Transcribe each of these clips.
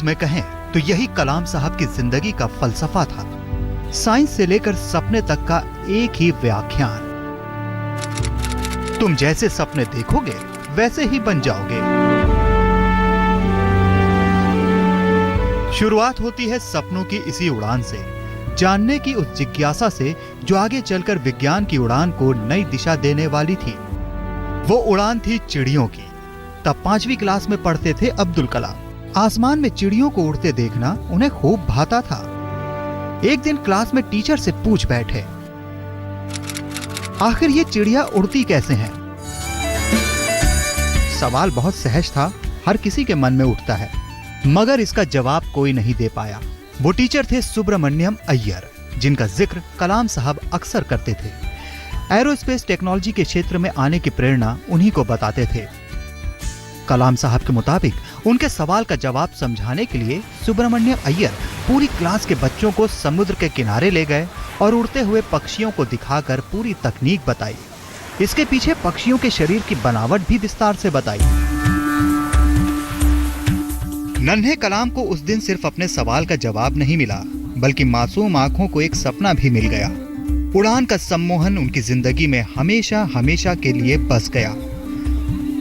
में कहें तो यही कलाम साहब की जिंदगी का फलसफा था। साइंस से लेकर सपने तक का एक ही व्याख्यान, तुम जैसे सपने देखोगे वैसे ही बन जाओगे। शुरुआत होती है सपनों की इसी उड़ान से, जानने की उस जिज्ञासा से जो आगे चलकर विज्ञान की उड़ान को नई दिशा देने वाली थी। वो उड़ान थी चिड़ियों की। तब 5वीं क्लास में पढ़ते थे अब्दुल कलाम। आसमान में चिड़ियों को उड़ते देखना उन्हें खूब भाता था। एक दिन क्लास में टीचर से पूछ बैठे, आखिर ये चिड़िया उड़ती कैसे हैं? सवाल बहुत सहज था, हर किसी के मन में उठता है, मगर इसका जवाब कोई नहीं दे पाया। वो टीचर थे सुब्रमण्यम अय्यर, जिनका जिक्र कलाम साहब अक्सर करते थे। एरोस्पेस टेक्नोलॉजी के क्षेत्र में आने की प्रेरणा उन्हीं को बताते थे। कलाम साहब के मुताबिक उनके सवाल का जवाब समझाने के लिए सुब्रमण्यम अय्यर पूरी क्लास के बच्चों को समुद्र के किनारे ले गए और उड़ते हुए पक्षियों को दिखाकर पूरी तकनीक बताई। इसके पीछे पक्षियों के शरीर की बनावट भी विस्तार से बताई। नन्हे कलाम को उस दिन सिर्फ अपने सवाल का जवाब नहीं मिला, बल्कि मासूम आंखों को एक सपना भी मिल गया। उड़ान का सम्मोहन उनकी जिंदगी में हमेशा हमेशा के लिए बस गया।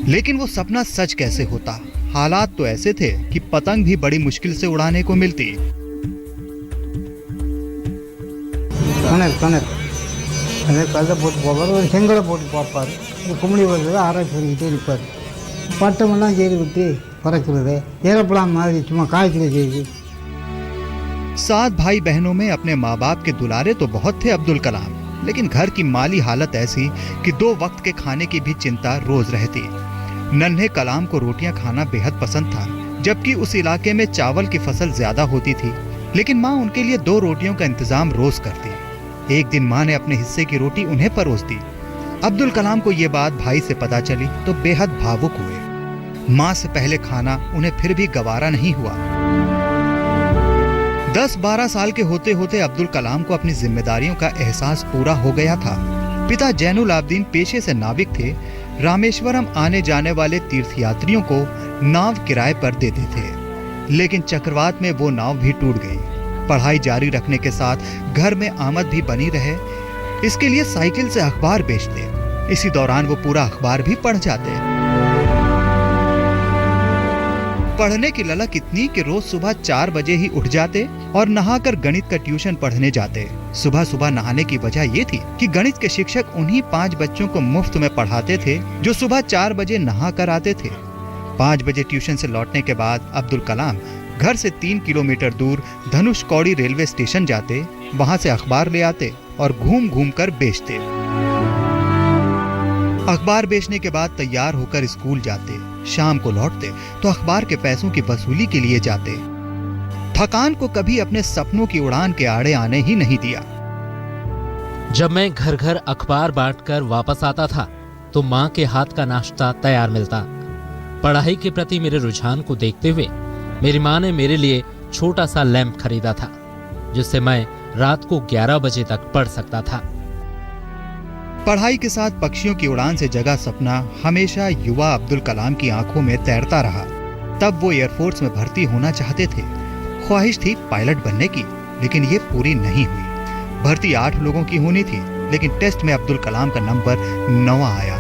लेकिन वो सपना सच कैसे होता? हालात तो ऐसे थे कि पतंग भी बड़ी मुश्किल से उड़ाने को मिलती। सात भाई बहनों में अपने माँ बाप के दुलारे तो बहुत थे अब्दुल कलाम, लेकिन घर की माली हालत ऐसी कि 2 वक्त के खाने की भी चिंता रोज रहती। नन्हे कलाम को रोटियां खाना बेहद पसंद था, जबकि उस इलाके में चावल की फसल ज्यादा होती थी। लेकिन माँ उनके लिए 2 रोटियों का इंतजाम रोज करती। एक दिन माँ ने अपने हिस्से की रोटी उन्हें परोस दी। अब्दुल कलाम को ये बात भाई से पता चली तो बेहद भावुक हुए। माँ से पहले खाना उन्हें फिर भी गवारा नहीं हुआ। 10-12 साल के होते होते अब्दुल कलाम को अपनी जिम्मेदारियों का एहसास पूरा हो गया था। पिता जैनुल आबदीन पेशे से नाविक थे। रामेश्वरम आने जाने वाले तीर्थयात्रियों को नाव किराए पर देते थे, लेकिन चक्रवात में वो नाव भी टूट गई। पढ़ाई जारी रखने के साथ घर में आमद भी बनी रहे, इसके लिए साइकिल से अखबार बेचते। इसी दौरान वो पूरा अखबार भी पढ़ जाते। पढ़ने की ललक इतनी कि रोज सुबह 4 बजे ही उठ जाते और नहाकर गणित का ट्यूशन पढ़ने जाते। सुबह सुबह नहाने की वजह ये थी कि गणित के शिक्षक उन्हीं 5 बच्चों को मुफ्त में पढ़ाते थे जो सुबह 4 बजे नहा कर आते थे। 5 बजे ट्यूशन से लौटने के बाद अब्दुल कलाम घर से 3 किलोमीटर दूर धनुषकौड़ी रेलवे स्टेशन जाते, वहां से अखबार ले आते और घूम घूम कर बेचते। अखबार बेचने के बाद तैयार होकर स्कूल जाते। शाम को लौटते तो अखबार के पैसों की वसूली के लिए जाते। थकान को कभी अपने सपनों की उड़ान के आड़े आने ही नहीं दिया। जब मैं घर घर अखबार बांटकर वापस आता था तो माँ के हाथ का नाश्ता तैयार मिलता। पढ़ाई के प्रति मेरे रुझान को देखते हुए मेरी माँ ने मेरे लिए छोटा सा लैंप खरीदा था, जिससे मैं रात को 11 बजे तक पढ़ सकता था। पढ़ाई के साथ पक्षियों की उड़ान से जगा सपना हमेशा युवा अब्दुल कलाम की आंखों में तैरता रहा। तब वो एयरफोर्स में भर्ती होना चाहते थे। ख्वाहिश थी पायलट बनने की, लेकिन ये पूरी नहीं हुई। भर्ती 8 लोगों की होनी थी, लेकिन टेस्ट में अब्दुल कलाम का नंबर 9 आया।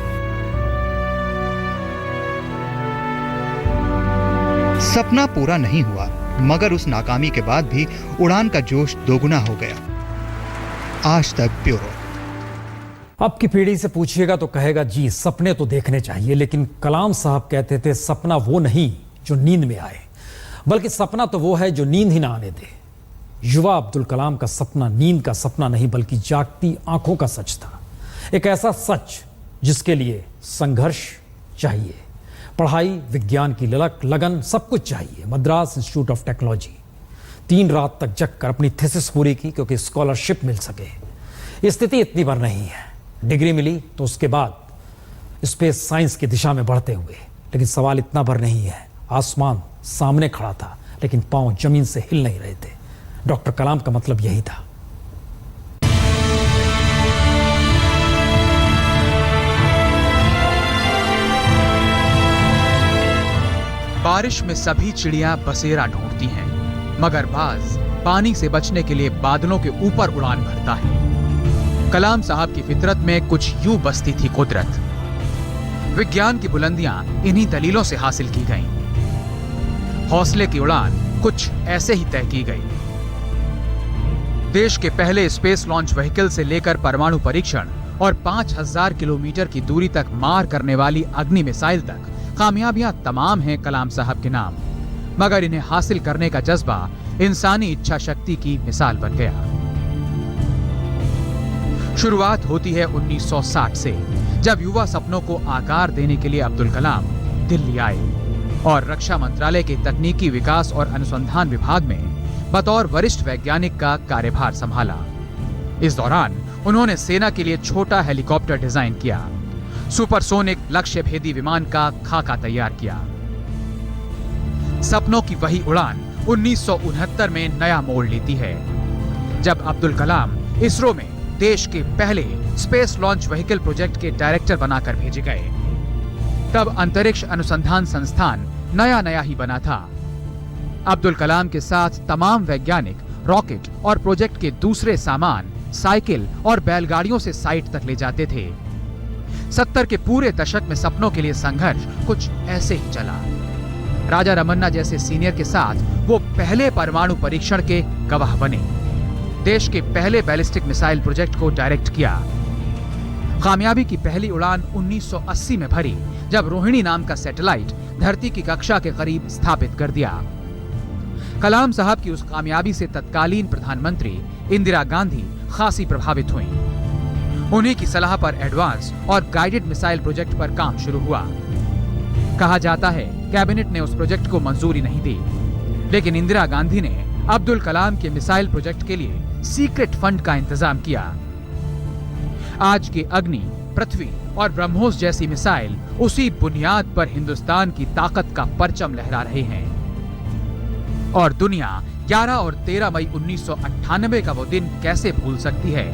सपना पूरा नहीं हुआ, मगर उस नाकामी के बाद भी उड़ान का जोश दोगुना हो गया। आज तक ब्यूरो। अब की पीढ़ी से पूछिएगा तो कहेगा जी सपने तो देखने चाहिए, लेकिन कलाम साहब कहते थे सपना वो नहीं जो नींद में आए, बल्कि सपना तो वो है जो नींद ही ना आने दे। युवा अब्दुल कलाम का सपना नींद का सपना नहीं बल्कि जागती आंखों का सच था। एक ऐसा सच जिसके लिए संघर्ष चाहिए, पढ़ाई, विज्ञान की ललक, लगन, सब कुछ चाहिए। मद्रास इंस्टीट्यूट ऑफ टेक्नोलॉजी 3 रात तक जगकर अपनी थीसिस पूरी की क्योंकि स्कॉलरशिप मिल सके। स्थिति इतनी बार नहीं है। डिग्री मिली तो उसके बाद स्पेस साइंस की दिशा में बढ़ते हुए, लेकिन सवाल इतना भर नहीं है। आसमान सामने खड़ा था लेकिन पांव जमीन से हिल नहीं रहे थे। डॉक्टर कलाम का मतलब यही था। बारिश में सभी चिड़िया बसेरा ढूंढती हैं, मगर बाज पानी से बचने के लिए बादलों के ऊपर उड़ान भरता है। कलाम साहब की फितरत में कुछ यूं बसती थी कुदरत। विज्ञान की बुलंदियां इन्हीं दलीलों से हासिल की गईं। हौसले की उड़ान कुछ ऐसे ही तय की गई। देश के पहले स्पेस लॉन्च व्हीकल से लेकर परमाणु परीक्षण और 5000 किलोमीटर की दूरी तक मार करने वाली अग्नि मिसाइल तक कामयाबियां तमाम हैं कलाम साहब के नाम, मगर इन्हें हासिल करने का जज्बा इंसानी इच्छा शक्ति की मिसाल बन गया। शुरुआत होती है 1960 से, जब युवा सपनों को आकार देने के लिए अब्दुल कलाम दिल्ली आए और रक्षा मंत्रालय के तकनीकी विकास और अनुसंधान विभाग में बतौर वरिष्ठ वैज्ञानिक का कार्यभार संभाला। इस दौरान उन्होंने सेना के लिए छोटा हेलीकॉप्टर डिजाइन किया, सुपरसोनिक लक्ष्य भेदी विमान का खाका तैयार किया। सपनों की वही उड़ान 1969 में नया मोड़ लेती है, जब अब्दुल कलाम इसरो में देश के पहले स्पेस लॉन्च व्हीकल प्रोजेक्ट के डायरेक्टर बनाकर भेजे गए। तब अंतरिक्ष अनुसंधान संस्थान नया ही बना था। अब्दुल कलाम के साथ तमाम वैज्ञानिक रॉकेट और प्रोजेक्ट के दूसरे सामान साइकिल और बैलगाड़ियों से साइट तक ले जाते थे। 70 के पूरे दशक में सपनों के लिए संघर्ष कुछ ऐसे ही चला। राजा रमन्ना जैसे सीनियर के साथ वो पहले परमाणु परीक्षण के गवाह बने। देश के पहले बैलिस्टिक मिसाइल प्रोजेक्ट को डायरेक्ट किया। कामयाबी की पहली उड़ान 1980 में भरी, जब रोहिणी नाम का सैटेलाइट धरती की कक्षा के करीब स्थापित कर दिया। कलाम साहब की उस कामयाबी से तत्कालीन प्रधानमंत्री इंदिरा गांधी खासी प्रभावित हुईं। उन्हीं की सलाह पर एडवांस और गाइडेड मिसाइल प्रोजेक्ट पर काम शुरू हुआ। कहा जाता है कैबिनेट ने उस प्रोजेक्ट को मंजूरी नहीं दी, लेकिन इंदिरा गांधी ने अब्दुल कलाम के मिसाइल प्रोजेक्ट के लिए सीक्रेट फंड का इंतजाम किया। आज के अग्नि, पृथ्वी और ब्रह्मोस जैसी मिसाइल उसी बुनियाद पर हिंदुस्तान की ताकत का परचम लहरा रहे हैं। और दुनिया 11 और 13 मई 1998 का वो दिन कैसे भूल सकती है,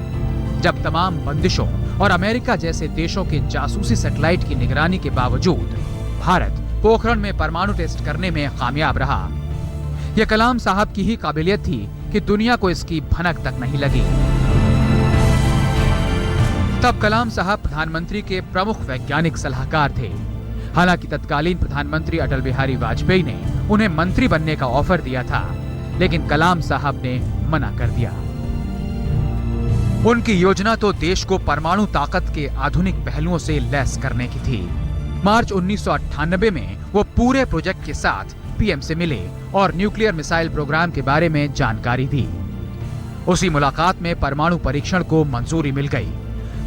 जब तमाम बंदिशों और अमेरिका जैसे देशों के जासूसी सैटेलाइट की निगरानी के बावजूद भारत पोखरण में परमाणु टेस्ट करने में कामयाब रहा। यह कलाम साहब की ही काबिलियत थी कि दुनिया को इसकी भनक तक नहीं लगी। तब कलाम साहब प्रधानमंत्री के प्रमुख वैज्ञानिक सलाहकार थे। हालांकि तत्कालीन प्रधानमंत्री अटल बिहारी वाजपेयी ने उन्हें मंत्री बनने का ऑफर दिया था, लेकिन कलाम साहब ने मना कर दिया। उनकी योजना तो देश को परमाणु ताकत के आधुनिक पहलुओं से लैस करने की थी। मार्च 1998 में वो पूरे प्रोजेक्ट के साथ पीएम से मिले और न्यूक्लियर मिसाइल प्रोग्राम के बारे में जानकारी दी। उसी मुलाकात में परमाणु परीक्षण को मंजूरी मिल गई।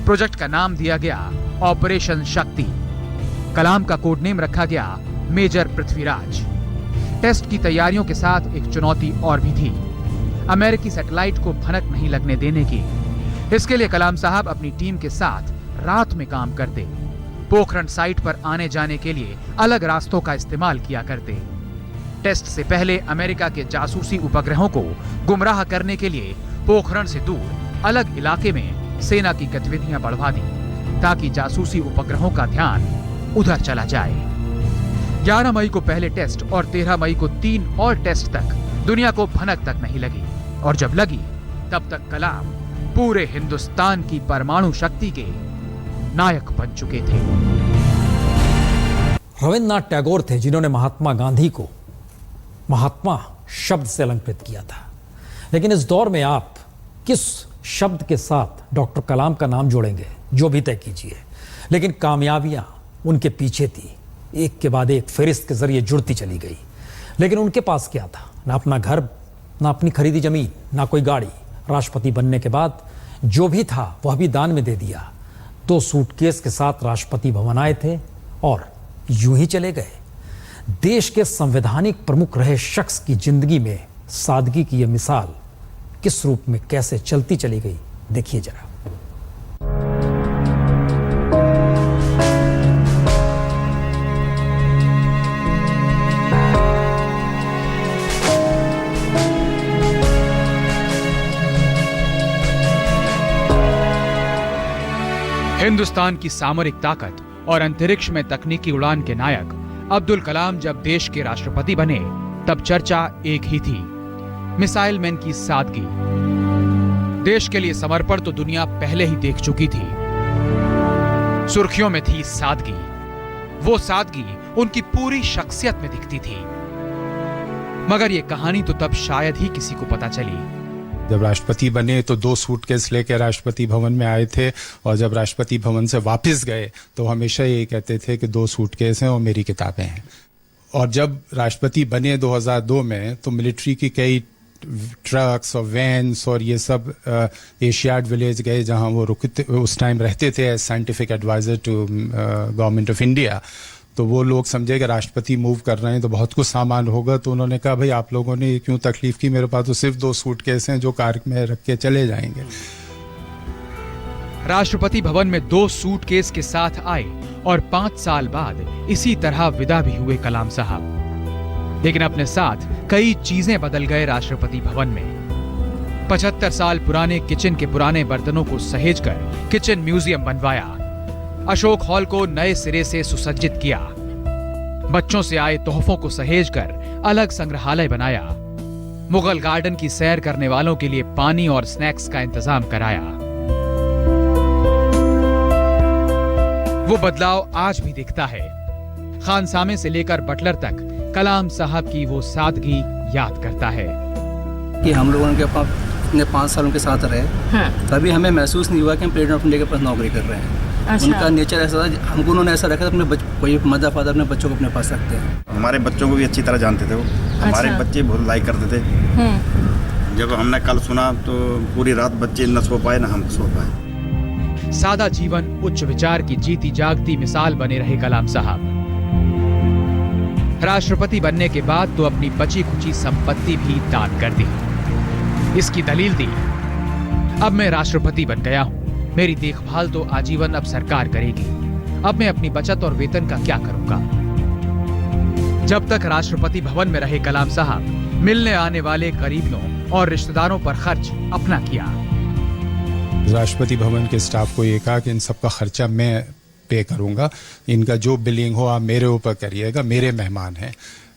प्रोजेक्ट का नाम दिया गया ऑपरेशन शक्ति। कलाम का कोड नेम रखा गया मेजर पृथ्वीराज। टेस्ट की तैयारियों के साथ एक चुनौती और भी थी, अमेरिकी सैटेलाइट को भनक नहीं लगने देने की। इसके लिए कलाम साहब अपनी टीम के साथ रात में काम करते, पोखरण साइट पर आने जाने के लिए अलग रास्तों का इस्तेमाल किया करते। टेस्ट से पहले अमेरिका के जासूसी उपग्रहों को गुमराह करने के लिए पोखरण से दूर अलग इलाके में सेना की गतिविधियां बढ़वा दी, ताकि जासूसी उपग्रहों का ध्यान उधर चला जाए। 11 मई को पहले टेस्ट और 13 मई को 3 और टेस्ट तक दुनिया को भनक तक नहीं लगी, और जब लगी तब तक कलाम पूरे हिंदुस्तान की परमाणु शक्ति के नायक बन चुके थे। रविन्द्रनाथ टैगोर थे जिन्होंने महात्मा गांधी को महात्मा शब्द से अलंकृत किया था, लेकिन इस दौर में आप किस शब्द के साथ डॉक्टर कलाम का नाम जोड़ेंगे, जो भी तय कीजिए। लेकिन कामयाबियां उनके पीछे थी, एक के बाद एक फेरिस्त के जरिए जुड़ती चली गई। लेकिन उनके पास क्या था? ना अपना घर, ना अपनी खरीदी जमीन, ना कोई गाड़ी। राष्ट्रपति बनने के बाद जो भी था वह भी दान में दे दिया। 2 सूटकेस के साथ राष्ट्रपति भवन आए थे और यूं ही चले गए। देश के संवैधानिक प्रमुख रहे शख्स की जिंदगी में सादगी की यह मिसाल किस रूप में कैसे चलती चली गई, देखिए जरा। हिंदुस्तान की सामरिक ताकत और अंतरिक्ष में तकनीकी उड़ान के नायक अब्दुल कलाम जब देश के राष्ट्रपति बने तब चर्चा एक ही थी, मिसाइल मैन की सादगी। देश के लिए समर्पण तो दुनिया पहले ही देख चुकी थी। सुर्खियों में थी सादगी। वो सादगी उनकी पूरी शख्सियत में दिखती थी। मगर ये कहानी तो तब शायद ही किसी को पता चली। जब राष्ट्रपति बने तो 2 सूटकेस लेकर राष्ट्रपति भवन में आए थे, और जब राष्ट्रपति भवन से वापस गए तो हमेशा ये कहते थे कि 2 सूटकेस हैं और मेरी किताबें हैं। और जब राष्ट्रपति बने 2002 में तो मिलिट्री की कई ट्रक्स और वैन्स और ये सब एशियाड विलेज गए, जहां वो रुकते उस टाइम रहते थे as scientific adviser to government of India. तो वो लोग समझे कि राष्ट्रपति मूव कर रहे हैं तो बहुत कुछ सामान होगा, तो उन्होंने कहा भाई आप लोगों ने क्यों तकलीफ की, मेरे पास तो सिर्फ 2 सूटकेस हैं जो कार में रख के चले जाएंगे। राष्ट्रपति भवन में 2 सूटकेस के साथ आए और 5 साल बाद इसी तरह विदा भी हुए कलाम साहब। लेकिन अपने साथ कई चीजें बदल गए राष्ट्रपति भवन में। 75 साल पुराने किचन के पुराने बर्तनों को सहेजकर किचन म्यूजियम बनवाया। अशोक हॉल को नए सिरे से सुसज्जित किया। बच्चों से आए तोहफों को सहेजकर अलग संग्रहालय बनाया। मुगल गार्डन की सैर करने वालों के लिए पानी और स्नैक्स का इंतजाम कराया। वो बदलाव आज भी दिखता है। खानसामे से लेकर बटलर तक कलाम साहब की वो सादगी याद करता है कि हम लोगों के अपने 5 साल उनके साथ रहे। हाँ। तभी हमें महसूस नहीं हुआ कि हम प्रेसिडेंट ऑफ इंडिया के पास नौकरी कर रहे हैं। अच्छा। उनका नेचर ऐसा था, हमको उन्होंने ऐसा रखा था अपने कोई मदर फादर अपने बच्चों को अपने पास रखते हैं। हमारे बच्चों को भी अच्छी तरह जानते थे वो। अच्छा। हमारे बच्चे बहुत लाइक करते थे। जब हमने कल सुना तो पूरी रात बच्चे न सो पाए न हम सो पाए। सादा जीवन उच्च विचार की जीती जागती मिसाल बने रहे कलाम साहब। राष्ट्रपति बनने के बाद तो अपनी बची खुची संपत्ति भी दान कर दी। इसकी दलील दी, अब मैं राष्ट्रपति बन गया हूं, मेरी देखभाल तो आजीवन अब सरकार करेगी, अब मैं अपनी बचत और वेतन का क्या करूंगा। जब तक राष्ट्रपति भवन में रहे कलाम साहब, मिलने आने वाले करीबियों और रिश्तेदारों पर खर्च अपना किया। राष्ट्रपति भवन के स्टाफ को ये कहा कि इन सबका खर्चा मैं पे करूंगा, इनका जो बिलिंग हो आप मेरे ऊपर करिएगा, मेरे मेहमान हैं।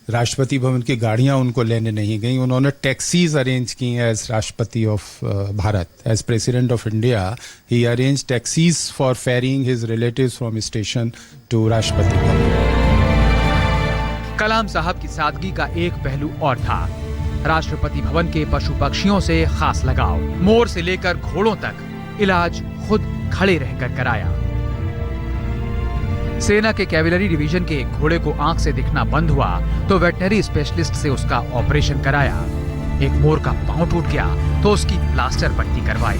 राष्ट्रपति भवन की गाड़ियां उनको लेने नहीं गई, उन्होंने टैक्सीज अरेंज की as Rashtrapati of Bharat, as president of India he arrange taxis for ferrying his relatives from station to Rashtrapati Bhavan. कलाम साहब की सादगी का एक पहलू और था, राष्ट्रपति भवन के पशु पक्षियों से खास लगाव। मोर से लेकर घोड़ों तक इलाज खुद खड़े रहकर कराया। सेना के कैवेलरी डिवीजन के एक घोड़े को आंख से दिखना बंद हुआ तो वेटनरी स्पेशलिस्ट से उसका ऑपरेशन कराया। एक मोर का पांव टूट गया तो उसकी प्लास्टर पट्टी करवाई।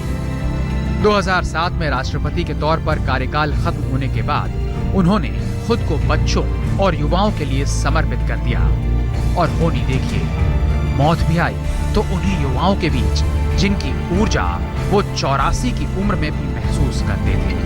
2007 में राष्ट्रपति के तौर पर कार्यकाल खत्म होने के बाद उन्होंने खुद को बच्चों और युवाओं के लिए समर्पित कर दिया। और होनी देखिए, मौत भी आई तो उन्हीं युवाओं के बीच जिनकी ऊर्जा वो 84 की उम्र में भी महसूस करते थे।